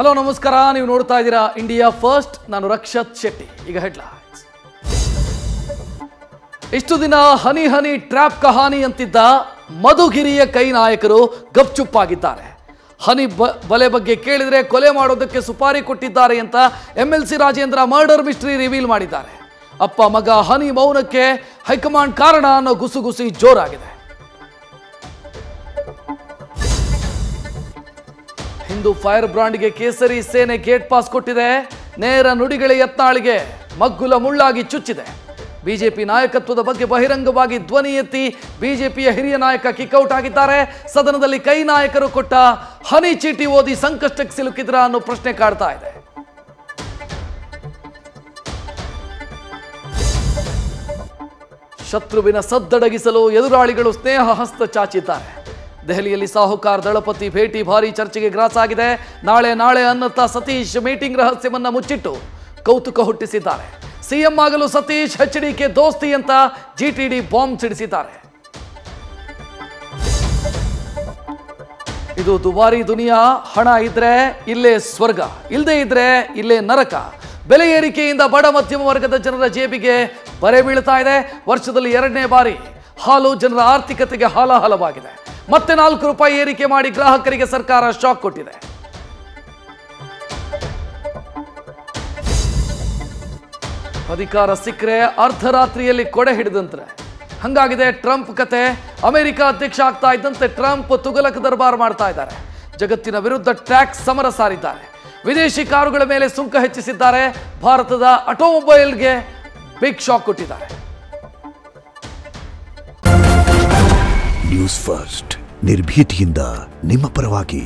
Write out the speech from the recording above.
Hello ನಮಸ್ಕಾರ, ನೀವು ನೋಡ್ತಾ ಇದ್ದೀರಾ ಇಂಡಿಯಾ ಫಸ್ಟ್. ನಾನು ರಕ್ಷತ್ ಶೆಟ್ಟಿ. ಈಗ ಹೆಡ್ಲೈನ್ಸ್. ಇಷ್ಟು ದಿನ ಹನಿ ಹನಿ ಟ್ರ್ಯಾಪ್ ಕಹಾನಿ ಅಂತಿದ್ದ ಮಧುಗಿರಿಯ ಕೈ ನಾಯಕರು ಗಪ್ಚುಪ್ಪಾಗಿದ್ದಾರೆ. ಹನಿ ಬಲೆ ಬಗ್ಗೆ ಕೇಳಿದರೆ ಕೊಲೆ ಮಾಡೋದಕ್ಕೆ ಸುಪಾರಿ ಕೊಟ್ಟಿದ್ದಾರೆ ಅಂತ MLC Rajendra murder mystery reveal ಮಾಡಿದ್ದಾರೆ. ಅಪ್ಪ ಮಗ ಹನಿ ಮೌನಕ್ಕೆ ಹೈಕಮಾಂಡ್ ಕಾರಣ ಅನ್ನೋ ಗುಸುಗುಸಿ ಜೋರಾಗಿದೆ. ಹಿಂದೂ ಫೈರ್ ಬ್ರಾಂಡ್ಗೆ ಕೇಸರಿ ಸೇನೆ ಗೇಟ್ ಪಾಸ್ ಕೊಟ್ಟಿದೆ. ನೇರ ನುಡಿಗಳ ಯತ್ನಾಳಿಗೆ ಮಗ್ಗುಲ ಮುಳ್ಳಾಗಿ ಚುಚ್ಚಿದೆ. ಬಿಜೆಪಿ ನಾಯಕತ್ವದ ಬಗ್ಗೆ ಬಹಿರಂಗವಾಗಿ ಧ್ವನಿ ಎತ್ತಿ ಬಿಜೆಪಿಯ ಹಿರಿಯ ನಾಯಕ ಕಿಕ್ಔಟ್ ಆಗಿದ್ದಾರೆ. ಸದನದಲ್ಲಿ ಕೈ ನಾಯಕರು ಕೊಟ್ಟ ಹನಿ ಚೀಟಿ ಓದಿ ಸಂಕಷ್ಟಕ್ಕೆ ಸಿಲುಕಿದ್ರ ಅನ್ನೋ ಪ್ರಶ್ನೆ ಕಾಡ್ತಾ ಇದೆ. ಶತ್ರುವಿನ ಸದ್ದಡಗಿಸಲು ಎದುರಾಳಿಗಳು ಸ್ನೇಹ ಹಸ್ತ ಚಾಚಿದ್ದಾರೆ. ದೆಹಲಿಯಲ್ಲಿ ಸಾಹುಕಾರ್ ದಳಪತಿ ಭೇಟಿ ಭಾರಿ ಚರ್ಚೆಗೆ ಗ್ರಾಸ ಆಗಿದೆ. ನಾಳೆ ಅನ್ನುತ್ತಾ ಸತೀಶ್ ಮೀಟಿಂಗ್ ರಹಸ್ಯವನ್ನ ಮುಚ್ಚಿಟ್ಟು ಕೌತುಕ ಹುಟ್ಟಿಸಿದ್ದಾರೆ. ಸಿಎಂ ಆಗಲು ಸತೀಶ್ HDK ದೋಸ್ತಿ ಅಂತ GTD ಬಾಂಬ್ ಸಿಡಿಸಿದ್ದಾರೆ. ಇದು ದುಬಾರಿ ದುನಿಯಾ. ಹಣ ಇದ್ರೆ ಇಲ್ಲೇ ಸ್ವರ್ಗ, ಇಲ್ಲದೆ ಇದ್ರೆ ಇಲ್ಲೇ ನರಕ. ಬೆಲೆ ಏರಿಕೆಯಿಂದ ಬಡ ಮಧ್ಯಮ ವರ್ಗದ ಜನರ ಜೇಬಿಗೆ ಬರೆ ಬೀಳ್ತಾ ಇದೆ. ವರ್ಷದಲ್ಲಿ 2ನೇ ಬಾರಿ ಹಾಲು ಜನರ ಆರ್ಥಿಕತೆಗೆ ಹಾಲಾಹಲವಾಗಿದೆ. ಮತ್ತೆ 4 ರೂಪಾಯಿ ಏರಿಕೆ ಮಾಡಿ ಗ್ರಾಹಕರಿಗೆ ಸರ್ಕಾರ ಶಾಕ್ ಕೊಟ್ಟಿದೆ. ಅಧಿಕಾರ ಸಿಕ್ಕರೆ ಅರ್ಧರಾತ್ರಿಯಲ್ಲಿ ಕೊಡೆ ಹಿಡಿದಂತೆ ಹಂಗಾಗಿದೆ ಟ್ರಂಪ್ ಕತೆ. ಅಮೆರಿಕ ಅಧ್ಯಕ್ಷ ಆಗ್ತಾ ಇದ್ದಂತೆ ಟ್ರಂಪ್ ತುಗಲಕ್ ದರ್ಬಾರ್ ಮಾಡ್ತಾ ಇದ್ದಾರೆ. ಜಗತ್ತಿನ ವಿರುದ್ಧ ಟ್ಯಾಕ್ಸ್ ಸಮರ ಸಾರಿದ್ದಾರೆ. ವಿದೇಶಿ ಕಾರುಗಳ ಮೇಲೆ ಸುಂಕ ಹೆಚ್ಚಿಸಿದ್ದಾರೆ. ಭಾರತದ ಆಟೋಮೊಬೈಲ್ಗೆ ಬಿಗ್ ಶಾಕ್ ಕೊಟ್ಟಿದ್ದಾರೆ. ನ್ಯೂಸ್ ಫಸ್ಟ್ ನಿರ್ಭೀತಿಯಿಂದ ನಿಮ್ಮ ಪರವಾಗಿ.